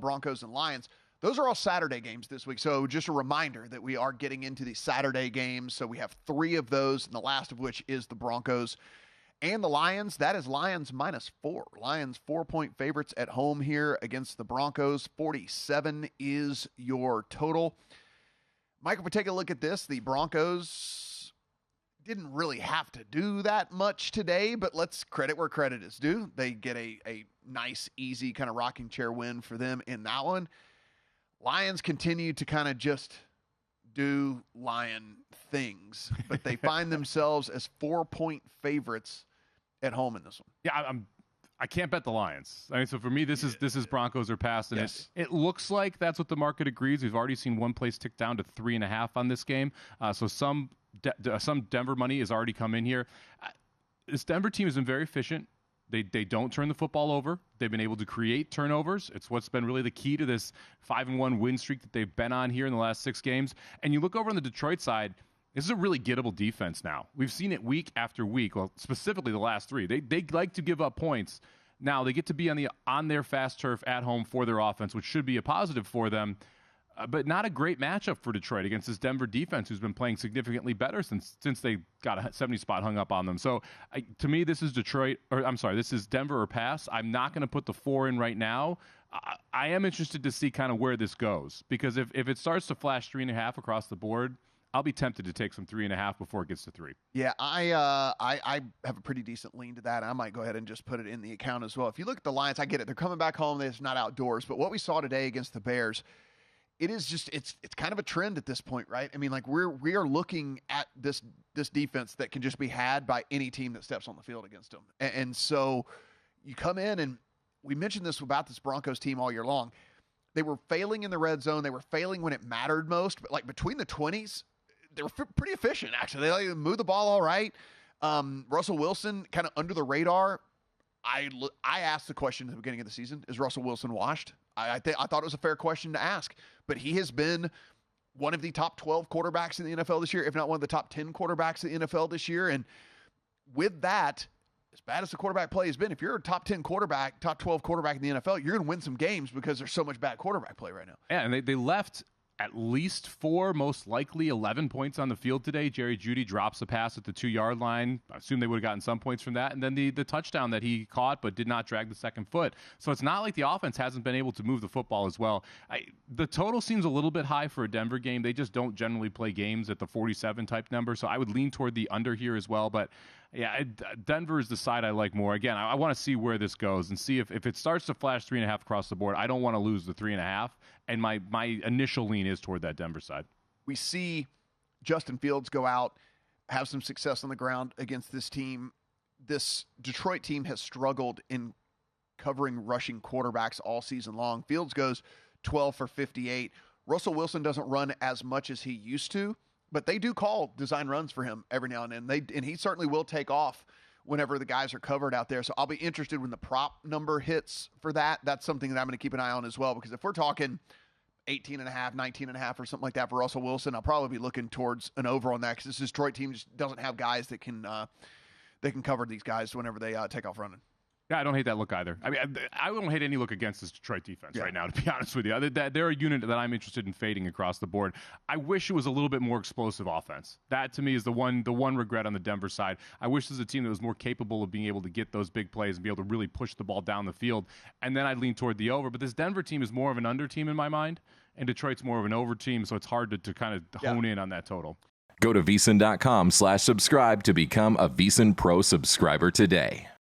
Broncos and Lions. Those are all Saturday games this week. So just a reminder that we are getting into the Saturday games. So we have 3 of those, and the last of which is the Broncos and the Lions. That is Lions -4. Lions 4-point favorites at home here against the Broncos. 47 is your total. Michael, if we take a look at this, the Broncos didn't really have to do that much today, but let's credit where credit is due. They get a nice, easy kind of rocking chair win for them in that one. Lions continue to kind of just do Lion things, but they find themselves as 4-point favorites at home in this one. Yeah, I can't bet the Lions. I mean, so for me, this is Broncos or pass, and yes. it looks like that's what the market agrees. We've already seen one place tick down to 3.5 on this game. So some Denver money has already come in here. This Denver team has been very efficient. They don't turn the football over. They've been able to create turnovers. It's what's been really the key to this 5-1 win streak that they've been on here in the last 6 games. And you look over on the Detroit side, this is a really gettable defense now. We've seen it week after week. Well, specifically the last 3. They like to give up points. Now they get to be on their fast turf at home for their offense, which should be a positive for them. But not a great matchup for Detroit against this Denver defense, who's been playing significantly better since they got a 70 spot hung up on them. So to me, this is this is Denver or pass. I'm not going to put the 4 in right now. I am interested to see kind of where this goes, because if it starts to flash 3.5 across the board, I'll be tempted to take some 3.5 before it gets to 3. Yeah, I have a pretty decent lean to that. I might go ahead and just put it in the account as well. If you look at the Lions, I get it. They're coming back home. It's not outdoors. But what we saw today against the Bears, it is just it's kind of a trend at this point, right? I mean, like we are looking at this defense that can just be had by any team that steps on the field against them. And so you come in, and we mentioned this about this Broncos team all year long. They were failing in the red zone. They were failing when it mattered most. But like between the 20s, they were pretty efficient, actually. They move the ball all right. Russell Wilson kind of under the radar. I asked the question at the beginning of the season, is Russell Wilson washed? I thought it was a fair question to ask, but he has been one of the top 12 quarterbacks in the NFL this year, if not one of the top 10 quarterbacks in the NFL this year. And with that, as bad as the quarterback play has been, if you're a top 10 quarterback, top 12 quarterback in the NFL, you're going to win some games because there's so much bad quarterback play right now. Yeah, and they left at least 4, most likely 11 points on the field today. Jerry Jeudy drops a pass at the 2-yard line. I assume they would have gotten some points from that. And then the touchdown that he caught but did not drag the second foot. So it's not like the offense hasn't been able to move the football as well. The total seems a little bit high for a Denver game. They just don't generally play games at the 47 type number. So I would lean toward the under here as well. But yeah, Denver is the side I like more. Again, I want to see where this goes and see if it starts to flash 3.5 across the board. I don't want to lose the 3.5. And my initial lean is toward that Denver side. We see Justin Fields go out, have some success on the ground against this team. This Detroit team has struggled in covering rushing quarterbacks all season long. Fields goes 12 for 58. Russell Wilson doesn't run as much as he used to, but they do call design runs for him every now and then. And he certainly will take off whenever the guys are covered out there. So I'll be interested when the prop number hits for that. That's something that I'm going to keep an eye on as well, because if we're talking 18.5, 19.5 or something like that for Russell Wilson, I'll probably be looking towards an over on that, because this Detroit team just doesn't have guys that can cover these guys whenever they take off running. Yeah, I don't hate that look either. I mean, I don't hate any look against this Detroit defense right now, to be honest with you. They're a unit that I'm interested in fading across the board. I wish it was a little bit more explosive offense. That, to me, is the one regret on the Denver side. I wish this was a team that was more capable of being able to get those big plays and be able to really push the ball down the field. And then I'd lean toward the over. But this Denver team is more of an under team in my mind, and Detroit's more of an over team, so it's hard to kind of hone in on that total. Go to VSiN.com/subscribe to become a VSiN Pro subscriber today.